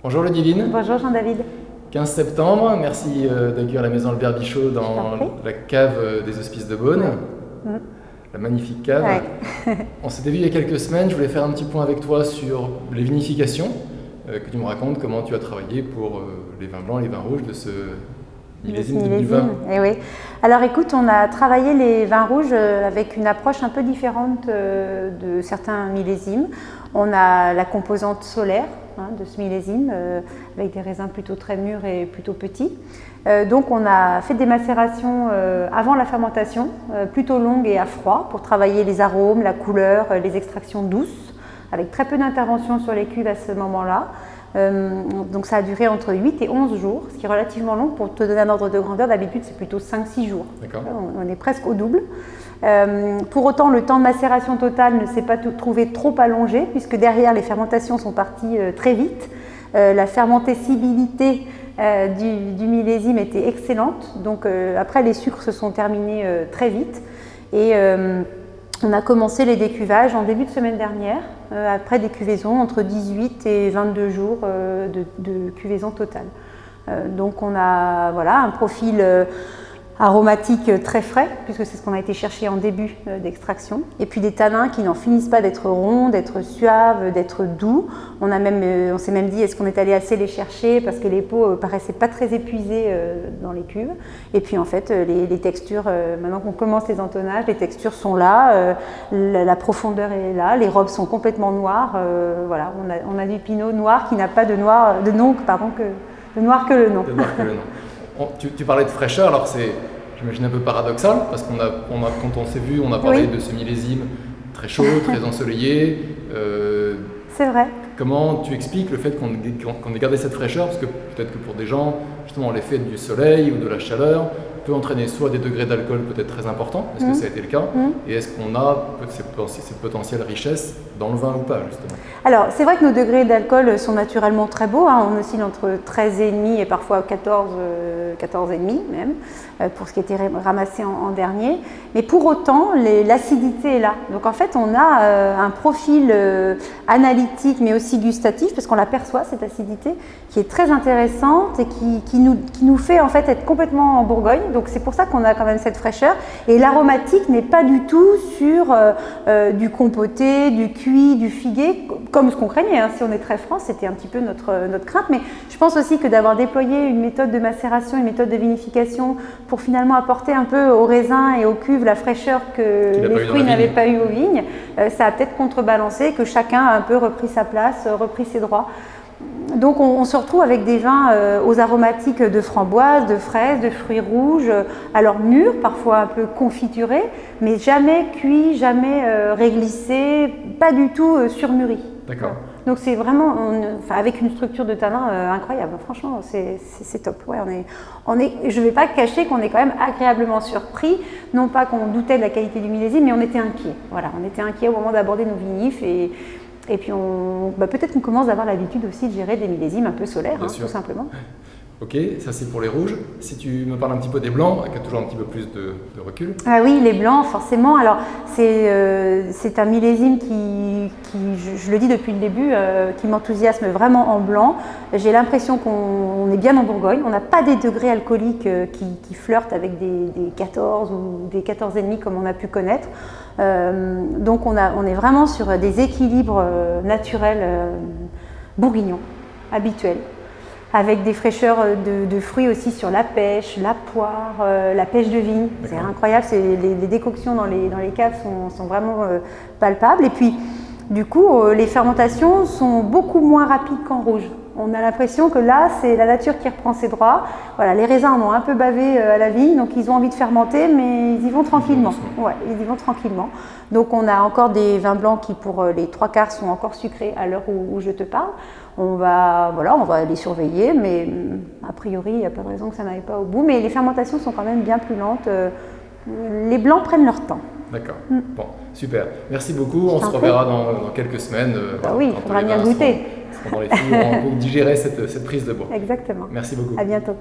Bonjour Ludivine, Bonjour Jean-David. 15 septembre, merci d'accueillir la maison Albert Bichot dans la cave des Hospices de Beaune, la magnifique cave. Ouais. On s'était vu il y a quelques semaines, je voulais faire un petit point avec toi sur les vinifications, que tu me racontes comment tu as travaillé pour les vins blancs et les vins rouges de ce millésime du vin. Eh oui. Alors écoute, on a travaillé les vins rouges avec une approche un peu différente de certains millésimes. On a la composante solaire de ce millésime, avec des raisins plutôt très mûrs et plutôt petits. Donc on a fait des macérations avant la fermentation, plutôt longues et à froid, pour travailler les arômes, la couleur, les extractions douces, avec très peu d'intervention sur les cuves à ce moment-là. Donc ça a duré entre 8 et 11 jours, ce qui est relativement long. Pour te donner un ordre de grandeur, d'habitude c'est plutôt 5-6 jours. On est presque au double. Pour autant, le temps de macération total ne s'est pas trouvé trop allongé, puisque derrière les fermentations sont parties très vite. La fermentabilité du millésime était excellente, donc après les sucres se sont terminés très vite. Et on a commencé les décuvages en début de semaine dernière, après des cuvaisons entre 18 et 22 jours de cuvaison totale. Donc on a un profil aromatique très frais, puisque c'est ce qu'on a été chercher en début d'extraction. Et puis des tanins qui n'en finissent pas d'être ronds, d'être suaves, d'être doux. On s'est même dit, est-ce qu'on est allé assez les chercher, parce que les peaux paraissaient pas très épuisées dans les cuves. Et puis en fait, les textures, maintenant qu'on commence les entonnages, les textures sont là, la profondeur est là, les robes sont complètement noires. On a du pinot noir qui n'a pas de noir que le nom. De noir que le nom. Tu parlais de fraîcheur, alors c'est, j'imagine, un peu paradoxal, parce qu'on quand on s'est vu, on a parlé de ce millésime très chaud, très ensoleillé. C'est vrai. Comment tu expliques le fait qu'on ait gardé cette fraîcheur? Parce que peut-être que pour des gens, justement, l'effet du soleil ou de la chaleur peut entraîner soit des degrés d'alcool peut-être très importants, est-ce que ça a été le cas? Et est-ce qu'on a cette potentielle richesse dans le vin ou pas, justement? Alors, c'est vrai que nos degrés d'alcool sont naturellement très beaux, on oscille entre 13,5 et parfois 14,5 même, pour ce qui était ramassé en dernier. Mais pour autant, l'acidité est là. Donc en fait, on a un profil analytique, mais aussi gustatif, parce qu'on l'aperçoit, cette acidité, qui est très intéressante et qui nous fait en fait être complètement en Bourgogne. Donc c'est pour ça qu'on a quand même cette fraîcheur. Et l'aromatique n'est pas du tout sur du compoté, du cuit, du figué, comme ce qu'on craignait. Si on est très franc, c'était un petit peu notre crainte. Mais je pense aussi que d'avoir déployé une méthode de macération, une méthode de vinification pour finalement apporter un peu aux raisins et aux cuves la fraîcheur que les fruits n'avaient pas eu aux vignes, ça a peut-être contrebalancé, que chacun a un peu repris sa place, repris ses droits. Donc on se retrouve avec des vins aux aromatiques de framboise, de fraises, de fruits rouges, alors mûrs, parfois un peu confiturés, mais jamais cuits, jamais réglissés, pas du tout surmûris. D'accord. Donc c'est vraiment, avec une structure de tanin incroyable, franchement c'est top. Ouais, je ne vais pas cacher qu'on est quand même agréablement surpris, non pas qu'on doutait de la qualité du millésime, mais on était inquiets. Voilà, on était inquiets au moment d'aborder nos vinifs et puis peut-être qu'on commence à avoir l'habitude aussi de gérer des millésimes un peu solaires, tout simplement. Ok, ça c'est pour les rouges. Si tu me parles un petit peu des blancs, qui a toujours un petit peu plus de recul. Ah oui, les blancs, forcément. Alors c'est un millésime qui je le dis depuis le début, qui m'enthousiasme vraiment en blanc. J'ai l'impression qu'on est bien en Bourgogne. On n'a pas des degrés alcooliques qui flirtent avec des 14 ou des 14,5 comme on a pu connaître. Donc on est vraiment sur des équilibres naturels bourguignons, habituels, avec des fraîcheurs de fruits aussi sur la pêche, la poire, la pêche de vigne. C'est incroyable, les décoctions dans les caves sont vraiment palpables. Et puis du coup, les fermentations sont beaucoup moins rapides qu'en rouge. On a l'impression que là, c'est la nature qui reprend ses droits. Voilà, les raisins en ont un peu bavé à la vigne, donc ils ont envie de fermenter, mais ils y vont tranquillement. Ouais, ils y vont tranquillement. Donc on a encore des vins blancs qui, pour les 3/4, sont encore sucrés à l'heure où je te parle. On va les surveiller, mais a priori, il n'y a pas de raison que ça n'aille pas au bout. Mais les fermentations sont quand même bien plus lentes. Les blancs prennent leur temps. D'accord. Bon, super. Merci beaucoup. On se reverra dans quelques semaines. Oui, il faudra bien goûter. Dans les fours pour digérer cette prise de bois. Exactement. Merci beaucoup. À bientôt.